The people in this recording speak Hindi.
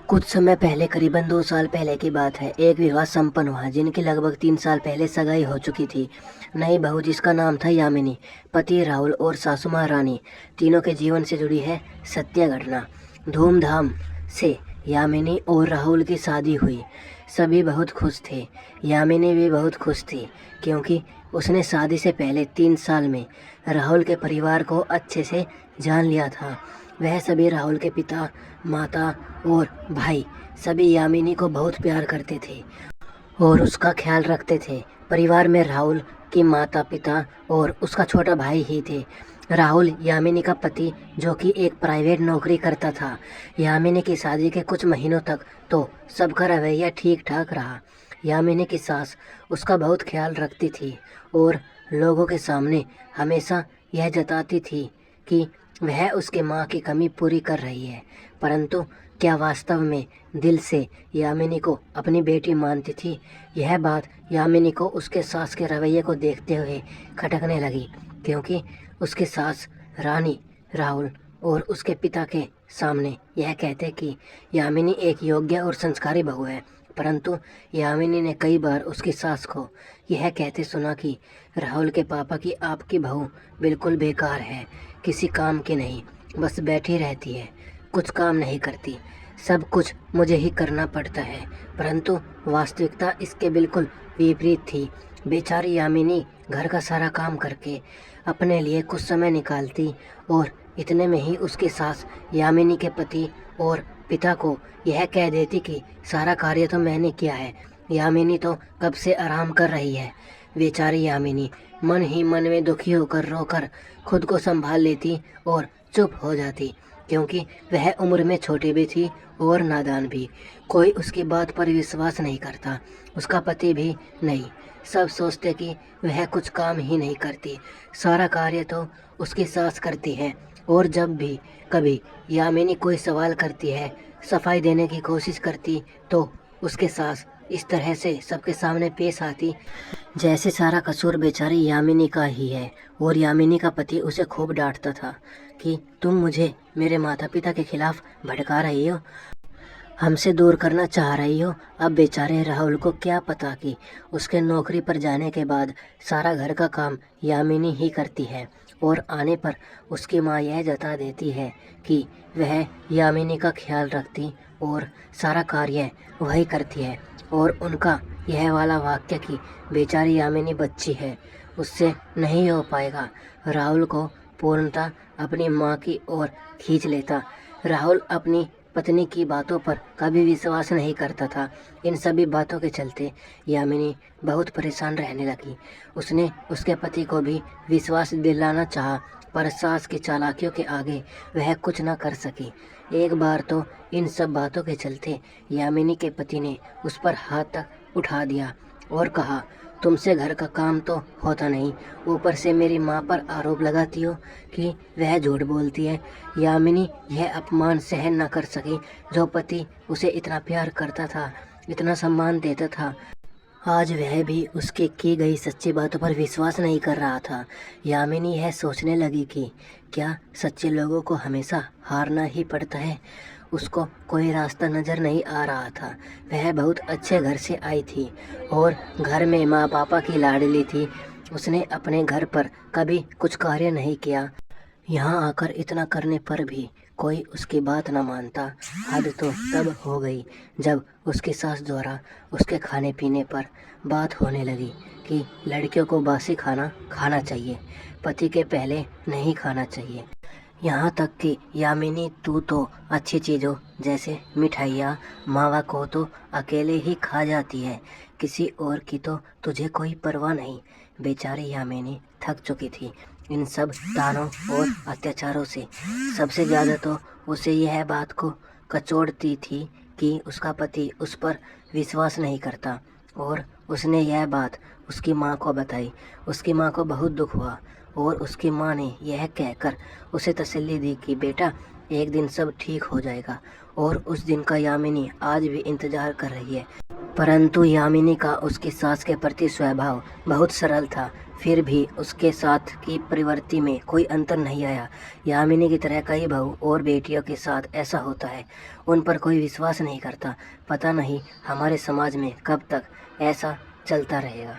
कुछ समय पहले, करीबन 2 साल पहले की बात है, एक विवाह संपन्न हुआ जिनकी लगभग 3 साल पहले सगाई हो चुकी थी। नई बहू जिसका नाम था यामिनी, पति राहुल और सासू माँ रानी, तीनों के जीवन से जुड़ी है सत्य घटना। धूमधाम से यामिनी और राहुल की शादी हुई। सभी बहुत खुश थे। यामिनी भी बहुत खुश थी क्योंकि उसने शादी से पहले 3 साल में राहुल के परिवार को अच्छे से जान लिया था। वह सभी राहुल के पिता, माता और भाई सभी यामिनी को बहुत प्यार करते थे और उसका ख्याल रखते थे। परिवार में राहुल की माता पिता और उसका छोटा भाई ही थे। राहुल यामिनी का पति, जो कि एक प्राइवेट नौकरी करता था। यामिनी की शादी के कुछ महीनों तक तो सबका रवैया ठीक ठाक रहा। यामिनी की सास उसका बहुत ख्याल रखती थी और लोगों के सामने हमेशा यह जताती थी कि वह उसके माँ की कमी पूरी कर रही है, परंतु क्या वास्तव में दिल से यामिनी को अपनी बेटी मानती थी? यह बात यामिनी को उसके सास के रवैये को देखते हुए खटकने लगी, क्योंकि उसकी सास रानी राहुल और उसके पिता के सामने यह कहते कि यामिनी एक योग्य और संस्कारी बहू है, परंतु यामिनी ने कई बार उसकी सास को यह कहते सुना कि राहुल के पापा की आपकी बहू बिल्कुल बेकार है, किसी काम की नहीं, बस बैठी रहती है, कुछ काम नहीं करती, सब कुछ मुझे ही करना पड़ता है। परंतु वास्तविकता इसके बिल्कुल विपरीत थी। बेचारी यामिनी घर का सारा काम करके अपने लिए कुछ समय निकालती और इतने में ही उसकी सास यामिनी के पति और पिता को यह कह देती कि सारा कार्य तो मैंने किया है, यामिनी तो कब से आराम कर रही है। बेचारी यामिनी मन ही मन में दुखी होकर रोकर खुद को संभाल लेती और चुप हो जाती, क्योंकि वह उम्र में छोटी भी थी और नादान भी। कोई उसकी बात पर विश्वास नहीं करता, उसका पति भी नहीं। सब सोचते कि वह कुछ काम ही नहीं करती, सारा कार्य तो उसकी सास करती है। और जब भी कभी यामिनी कोई सवाल करती है, सफाई देने की कोशिश करती, तो उसके सास इस तरह से सबके सामने पेश आती जैसे सारा कसूर बेचारी यामिनी का ही है। और यामिनी का पति उसे खूब डांटता था कि तुम मुझे मेरे माता पिता के खिलाफ भड़का रही हो, हमसे दूर करना चाह रही हो। अब बेचारे राहुल को क्या पता कि उसके नौकरी पर जाने के बाद सारा घर का काम यामिनी ही करती है और आने पर उसकी माँ यह जता देती है कि वह यामिनी का ख्याल रखती और सारा कार्य वही करती है। और उनका यह वाला वाक्य कि बेचारी यामिनी बच्ची है, उससे नहीं हो पाएगा, राहुल को पूर्णतः अपनी माँ की ओर खींच लेता। राहुल अपनी पत्नी की बातों पर कभी विश्वास नहीं करता था। इन सभी बातों के चलते यामिनी बहुत परेशान रहने लगी। उसने उसके पति को भी विश्वास दिलाना चाहा, पर सास की चालाकियों के आगे वह कुछ न कर सकी। एक बार तो इन सब बातों के चलते यामिनी के पति ने उस पर हाथ तक उठा दिया और कहा, तुमसे घर का काम तो होता नहीं, ऊपर से मेरी माँ पर आरोप लगाती हो कि वह झूठ बोलती है। यामिनी यह अपमान सहन न कर सकी। जो पति उसे इतना प्यार करता था, इतना सम्मान देता था, आज वह भी उसके की गई सच्ची बातों पर विश्वास नहीं कर रहा था। यामिनी यह सोचने लगी कि क्या सच्चे लोगों को हमेशा हारना ही पड़ता है। उसको कोई रास्ता नज़र नहीं आ रहा था। वह बहुत अच्छे घर से आई थी और घर में माँ पापा की लाडली थी। उसने अपने घर पर कभी कुछ कार्य नहीं किया, यहाँ आकर इतना करने पर भी कोई उसकी बात न मानता। हद तो तब हो गई जब उसकी सास द्वारा उसके खाने पीने पर बात होने लगी कि लड़कियों को बासी खाना खाना चाहिए, पति के पहले नहीं खाना चाहिए। यहाँ तक कि यामिनी, तू तो अच्छी चीज़ों जैसे मिठाइयाँ मावा को तो अकेले ही खा जाती है, किसी और की तो तुझे कोई परवाह नहीं। बेचारी यामिनी थक चुकी थी इन सब तानों और अत्याचारों से। सबसे ज़्यादा तो उसे यह बात को कचोटती थी कि उसका पति उस पर विश्वास नहीं करता, और उसने यह बात उसकी माँ को बताई। उसकी माँ को बहुत दुख हुआ और उसकी माँ ने यह कहकर उसे तसल्ली दी कि बेटा, एक दिन सब ठीक हो जाएगा। और उस दिन का यामिनी आज भी इंतज़ार कर रही है। परंतु यामिनी का उसकी सास के प्रति स्वभाव बहुत सरल था। फिर भी उसके साथ की प्रवृत्ति में कोई अंतर नहीं आया। यामिनी की तरह कई बहू और बेटियों के साथ ऐसा होता है, उन पर कोई विश्वास नहीं करता। पता नहीं हमारे समाज में कब तक ऐसा चलता रहेगा।